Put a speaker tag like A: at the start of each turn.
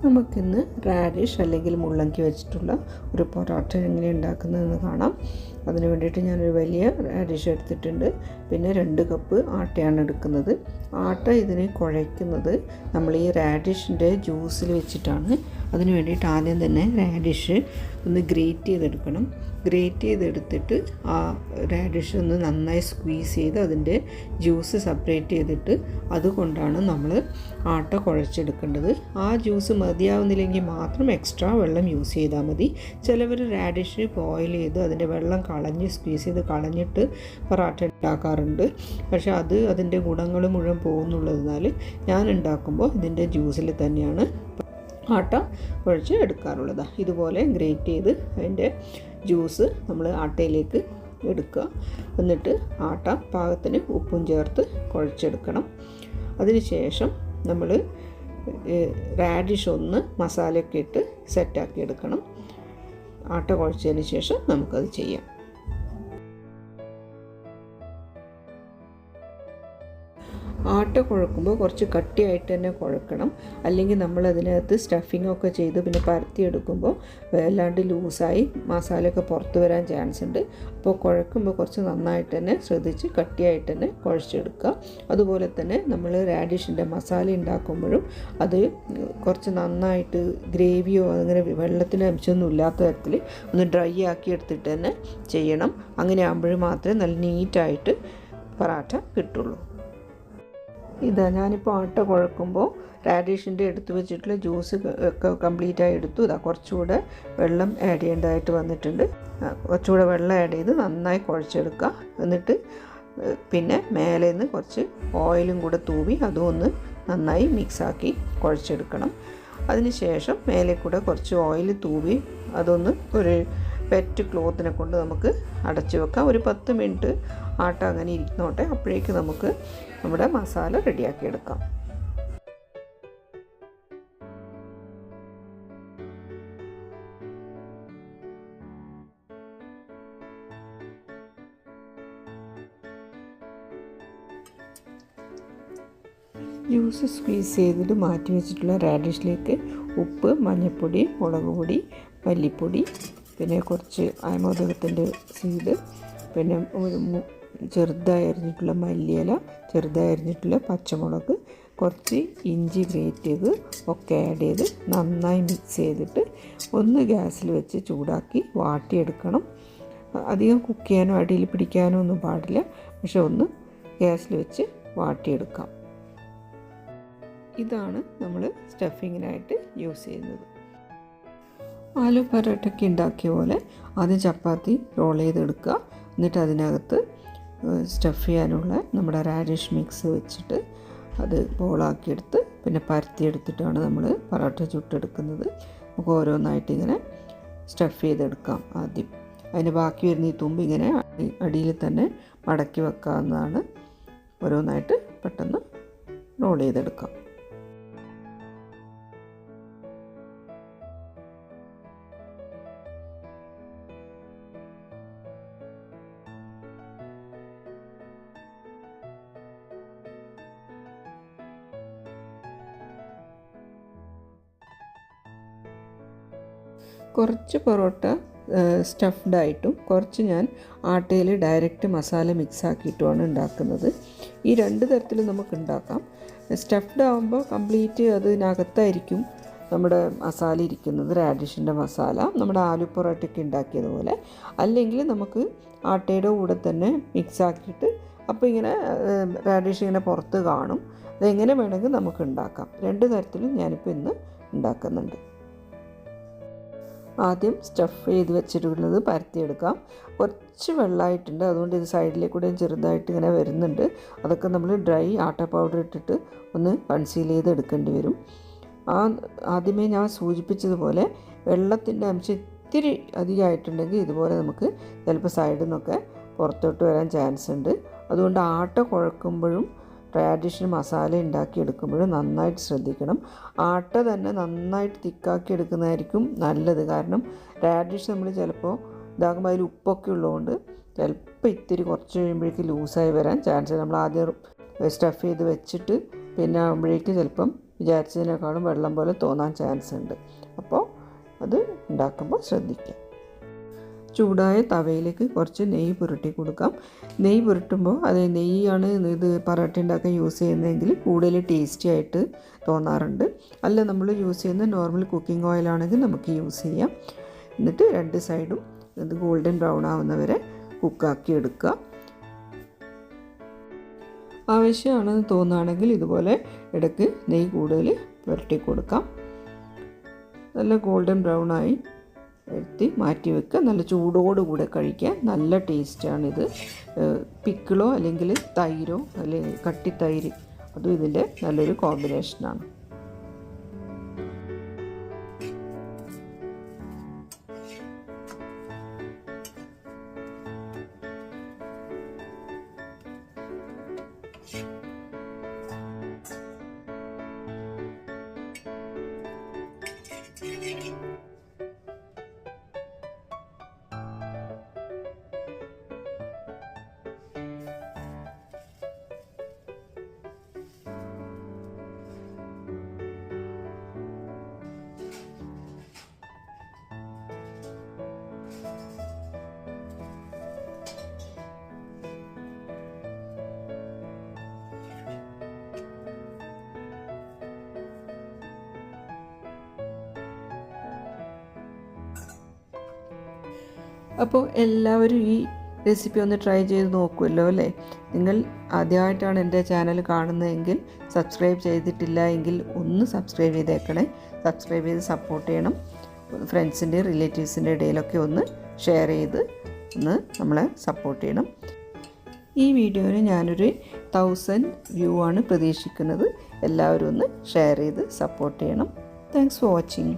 A: നമുക്കിന്ന് റാഡിഷ് അല്ലെങ്കിൽ മുള്ളങ്കി വെച്ചിട്ടുള്ള ഒരു പൊറോട്ട എങ്ങനെ ഉണ്ടാക്കുന്നതെന്ന് കാണാം. അതിന് വേണ്ടിയിട്ട് ഞാനൊരു വലിയ റാഡിഷ് എടുത്തിട്ടുണ്ട്. പിന്നെ 2 കപ്പ് ആട്ടയാണ് എടുക്കുന്നത്. ആട്ട ഇതിന് കുഴയ്ക്കുന്നത് നമ്മൾ ഈ റാഡിഷിൻ്റെ ജ്യൂസിൽ വെച്ചിട്ടാണ്. അതിന് വേണ്ടിയിട്ട് ആദ്യം തന്നെ റാഡിഷ് ഒന്ന് ഗ്രേറ്റ് ചെയ്തെടുക്കണം. ഗ്രേറ്റ് ചെയ്തെടുത്തിട്ട് ആ റാഡിഷ് ഒന്ന് നന്നായി സ്ക്വീസ് ചെയ്ത് അതിൻ്റെ ജ്യൂസ് സെപ്പറേറ്റ് ചെയ്തിട്ട് അതുകൊണ്ടാണ് നമ്മൾ ആട്ട കുഴച്ചെടുക്കേണ്ടത്. ആ ജ്യൂസ് മതിയാവുന്നില്ലെങ്കിൽ മാത്രം എക്സ്ട്രാ വെള്ളം യൂസ് ചെയ്താൽ മതി. ചിലവർ റാഡിഷ് ബോയിൽ ചെയ്ത് അതിൻ്റെ വെള്ളം കളഞ്ഞ് സ്ക്വീസ് ചെയ്ത് കളഞ്ഞിട്ട് പൊറോട്ട ഉണ്ടാക്കാറുണ്ട്. പക്ഷേ അതിൻ്റെ ഗുണങ്ങൾ മുഴുവൻ പോകുന്നുള്ളതിനാൽ ഞാൻ ഉണ്ടാക്കുമ്പോൾ ഇതിൻ്റെ ജ്യൂസിൽ തന്നെയാണ് ആട്ട കുഴച്ച് എടുക്കാറുള്ളത്. ഇതുപോലെ ഗ്രേറ്റ് ചെയ്ത് അതിൻ്റെ ജ്യൂസ് നമ്മൾ ആട്ടയിലേക്ക് എടുക്കുക. എന്നിട്ട് ആട്ട പാകത്തിന് ഉപ്പും ചേർത്ത് കുഴച്ചെടുക്കണം. അതിന് ശേഷം നമ്മൾ റാഡിഷ് ഒന്ന് മസാലയൊക്കെ ഇട്ട് സെറ്റാക്കി എടുക്കണം. ആട്ട കുഴച്ചതിന് ശേഷം നമുക്കത് ചെയ്യാം. ആട്ട കുഴക്കുമ്പോൾ കുറച്ച് കട്ടിയായിട്ട് തന്നെ കുഴക്കണം. അല്ലെങ്കിൽ നമ്മൾ അതിനകത്ത് സ്റ്റഫിങ്ങൊക്കെ ചെയ്ത് പിന്നെ പരത്തിയെടുക്കുമ്പോൾ വല്ലാണ്ട് ലൂസായി മസാലയൊക്കെ പുറത്ത് വരാൻ ചാൻസ് ഉണ്ട്. അപ്പോൾ കുഴക്കുമ്പോൾ കുറച്ച് നന്നായിട്ട് തന്നെ ശ്രദ്ധിച്ച് കട്ടിയായിട്ട് തന്നെ കുഴച്ചെടുക്കുക. അതുപോലെ തന്നെ നമ്മൾ റാഡിഷിൻ്റെ മസാല ഉണ്ടാക്കുമ്പോഴും അത് കുറച്ച് നന്നായിട്ട് ഗ്രേവിയോ അങ്ങനെ വെള്ളത്തിൻ്റെ അംശമൊന്നും ഇല്ലാത്ത തരത്തിൽ ഒന്ന് ഡ്രൈ ആക്കി എടുത്തിട്ട് തന്നെ ചെയ്യണം. അങ്ങനെ ആകുമ്പോൾ മാത്രമേ നല്ല നീറ്റായിട്ട് പൊറോട്ട കിട്ടുള്ളൂ. ഞാനിപ്പോൾ ആട്ട കുഴക്കുമ്പോൾ റാഡിഷിൻ്റെ എടുത്ത് വെച്ചിട്ടുള്ള ജ്യൂസ് ഒക്കെ കംപ്ലീറ്റായി എടുത്തു. കുറച്ചുകൂടെ വെള്ളം ആഡ് ചെയ്യേണ്ടതായിട്ട് വന്നിട്ടുണ്ട്. കുറച്ചുകൂടെ വെള്ളം ആഡ് ചെയ്ത് നന്നായി കുഴച്ചെടുക്കുക. എന്നിട്ട് പിന്നെ മേലെ നിന്ന് കുറച്ച് ഓയിലും കൂടെ തൂവി അതും ഒന്ന് നന്നായി മിക്സാക്കി കുഴച്ചെടുക്കണം. അതിന് ശേഷം മേലെ കൂടെ കുറച്ച് ഓയിൽ തൂവി അതൊന്ന് ഒരു വെറ്റ് ക്ലോത്തിനെ കൊണ്ട് നമുക്ക് അടച്ചു വെക്കാം. ഒരു 10 മിനിറ്റ് ആട്ട അങ്ങനെ ഇരിക്കുന്നോട്ടെ. അപ്പോഴേക്ക് നമുക്ക് നമ്മുടെ മസാല റെഡിയാക്കി എടുക്കാം. ജ്യൂസ് സ്ക്വീസ് ചെയ്തിട്ട് മാറ്റി വെച്ചിട്ടുള്ള റാഡിഷിലേക്ക് ഉപ്പ്, മഞ്ഞൾപ്പൊടി, മുളക് പൊടി, മല്ലിപ്പൊടി, പിന്നെ കുറച്ച് ആമോദകത്തിൻ്റെ സീഡ്, പിന്നെ ചെറുതായി അരിഞ്ഞിട്ടുള്ള മല്ലിയില, ചെറുതായി അരിഞ്ഞിട്ടുള്ള പച്ചമുളക്, കുറച്ച് ഇഞ്ചി ഗ്രേറ്റ് ചെയ്ത് ഒക്കെ ആഡ് ചെയ്ത് നന്നായി മിക്സ് ചെയ്തിട്ട് ഒന്ന് ഗ്യാസിൽ വെച്ച് ചൂടാക്കി വാട്ടിയെടുക്കണം. അധികം കുക്ക് ചെയ്യാനോ അടിയിൽ പിടിക്കാനോ ഒന്നും പാടില്ല. പക്ഷെ ഒന്ന് ഗ്യാസിൽ വെച്ച് വാട്ടിയെടുക്കാം. ഇതാണ് നമ്മൾ സ്റ്റഫിങ്ങിനായിട്ട് യൂസ് ചെയ്യുന്നത്. ആലു പൊറോട്ടയ്ക്ക് ഉണ്ടാക്കിയ പോലെ ആദ്യം ചപ്പാത്തി റോൾ ചെയ്തെടുക്കുക. എന്നിട്ട് അതിനകത്ത് സ്റ്റഫ് ചെയ്യാനുള്ള നമ്മുടെ റാഡിഷ് മിക്സ് വെച്ചിട്ട് അത് ബോളാക്കിയെടുത്ത് പിന്നെ പരത്തിയെടുത്തിട്ടാണ് നമ്മൾ പൊറോട്ട ചുട്ടെടുക്കുന്നത്. നമുക്ക് ഓരോന്നായിട്ട് ഇങ്ങനെ സ്റ്റഫ് ചെയ്തെടുക്കാം. ആദ്യം അതിന് ബാക്കി വരുന്ന ഈ തുമ്പ് ഇങ്ങനെ അടിയിൽ തന്നെ മടക്കി വെക്കാവുന്നതാണ്. ഓരോന്നായിട്ട് പെട്ടെന്ന് റോൾ ചെയ്തെടുക്കാം. കുറച്ച് പൊറോട്ട സ്റ്റഫ്ഡായിട്ടും കുറച്ച് ഞാൻ ആട്ടയിൽ ഡയറക്റ്റ് മസാല മിക്സ് ആക്കിയിട്ടുമാണ് ഉണ്ടാക്കുന്നത്. ഈ 2 തരത്തിലും നമുക്ക് ഉണ്ടാക്കാം. സ്റ്റഫ്ഡ് ആകുമ്പോൾ കംപ്ലീറ്റ് അതിനകത്തായിരിക്കും നമ്മുടെ മസാല ഇരിക്കുന്നത്, റാഡിഷിൻ്റെ മസാല നമ്മുടെ ആലു പൊറോട്ടയ്ക്ക് ഉണ്ടാക്കിയതുപോലെ. അല്ലെങ്കിൽ നമുക്ക് ആട്ടയുടെ കൂടെ തന്നെ മിക്സ് ആക്കിയിട്ട് അപ്പോൾ ഇങ്ങനെ റാഡിഷ് ഇങ്ങനെ പുറത്ത് കാണും. അതെങ്ങനെ വേണമെങ്കിൽ നമുക്ക് ഉണ്ടാക്കാം. 2 തരത്തിലും ഞാനിപ്പോൾ ഇന്ന് ഉണ്ടാക്കുന്നുണ്ട്. ആദ്യം സ്റ്റഫ് ചെയ്ത് വെച്ചിട്ടുള്ളത് പരത്തിയെടുക്കാം. കുറച്ച് വെള്ളമായിട്ടുണ്ട്, അതുകൊണ്ട് ഇത് സൈഡിലേക്കൂടെ ചെറുതായിട്ട് ഇങ്ങനെ വരുന്നുണ്ട്. അതൊക്കെ നമ്മൾ ഡ്രൈ ആട്ട പൗഡർ ഇട്ടിട്ട് ഒന്ന് കൺസീൽ ചെയ്ത് എടുക്കേണ്ടി വരും. ആദ്യമേ ഞാൻ സൂചിപ്പിച്ചതുപോലെ വെള്ളത്തിൻ്റെ അംശം ഇത്തിരി അധികമായിട്ടുണ്ടെങ്കിൽ ഇതുപോലെ നമുക്ക് ചിലപ്പോൾ സൈഡിൽ നിന്നൊക്കെ പുറത്തോട്ട് വരാൻ ചാൻസ് ഉണ്ട്. അതുകൊണ്ട് ആട്ട കുഴക്കുമ്പോഴും റാഡിഷിന് മസാല ഉണ്ടാക്കിയെടുക്കുമ്പോഴും നന്നായിട്ട് ശ്രദ്ധിക്കണം. ആട്ട തന്നെ നന്നായിട്ട് തിക്കാക്കി എടുക്കുന്നതായിരിക്കും നല്ലത്. കാരണം റാഡിഷ് നമ്മൾ ചിലപ്പോൾ ഇതാകുമ്പോൾ അതിൽ ഉപ്പൊക്കെ ഉള്ളതുകൊണ്ട് ചിലപ്പോൾ ഇത്തിരി കുറച്ച് കഴിയുമ്പോഴേക്ക് ലൂസായി വരാൻ ചാൻസ്. നമ്മൾ ആദ്യം സ്റ്റഫ് ചെയ്ത് വെച്ചിട്ട് പിന്നെ ആകുമ്പോഴേക്ക് ചിലപ്പം വിചാരിച്ചതിനേക്കാളും വെള്ളം പോലെ തോന്നാൻ ചാൻസ് ഉണ്ട്. അപ്പോൾ അത് ഉണ്ടാക്കുമ്പോൾ ശ്രദ്ധിക്കുക. ചൂടായ തവയിലേക്ക് കുറച്ച് നെയ്യ് പുരട്ടി കൊടുക്കാം. നെയ്യ് പുരട്ടുമ്പോൾ അത് നെയ്യാണ് ഇത് പൊറോട്ട ഉണ്ടാക്കാൻ യൂസ് ചെയ്യുന്നതെങ്കിൽ കൂടുതൽ ടേസ്റ്റി ആയിട്ട് തോന്നാറുണ്ട്. അല്ല നമ്മൾ യൂസ് ചെയ്യുന്ന നോർമൽ കുക്കിംഗ് ഓയിലാണെങ്കിൽ നമുക്ക് യൂസ് ചെയ്യാം. എന്നിട്ട് രണ്ട് സൈഡും ഇത് ഗോൾഡൻ ബ്രൗൺ ആവുന്നവരെ കുക്കാക്കി എടുക്കുക. ആവശ്യമാണെന്ന് തോന്നുകയാണെങ്കിൽ ഇതുപോലെ ഇടയ്ക്ക് നെയ്യ് കൂടുതൽ പുരട്ടി കൊടുക്കാം. നല്ല ഗോൾഡൻ ബ്രൗണായി എടുത്തി മാറ്റി വെക്കുക. നല്ല ചൂടോടുകൂടെ കഴിക്കാൻ നല്ല ടേസ്റ്റാണിത്. പിക്കിളോ അല്ലെങ്കിൽ തൈരോ അല്ലെങ്കിൽ കട്ടിത്തൈര് അതും ഇതിൻ്റെ നല്ലൊരു കോമ്പിനേഷനാണ്. അപ്പോൾ എല്ലാവരും ഈ റെസിപ്പി ഒന്ന് ട്രൈ ചെയ്ത് നോക്കുമല്ലോ അല്ലേ? നിങ്ങൾ ആദ്യമായിട്ടാണ് എൻ്റെ ചാനൽ കാണുന്നതെങ്കിൽ സബ്സ്ക്രൈബ് ചെയ്തിട്ടില്ല എങ്കിൽ ഒന്ന് സബ്സ്ക്രൈബ് ചെയ്തേക്കണേ. സബ്സ്ക്രൈബ് ചെയ്ത് സപ്പോർട്ട് ചെയ്യണം. ഫ്രണ്ട്സിൻ്റെ റിലേറ്റീവ്സിൻ്റെ ഇടയിലൊക്കെ ഒന്ന് ഷെയർ ചെയ്ത് ഒന്ന് നമ്മളെ സപ്പോർട്ട് ചെയ്യണം. ഈ വീഡിയോന് ഞാനൊരു 1000 വ്യൂ ആണ് പ്രതീക്ഷിക്കുന്നത്. എല്ലാവരും ഒന്ന് ഷെയർ ചെയ്ത് സപ്പോർട്ട് ചെയ്യണം. Thanks for watching.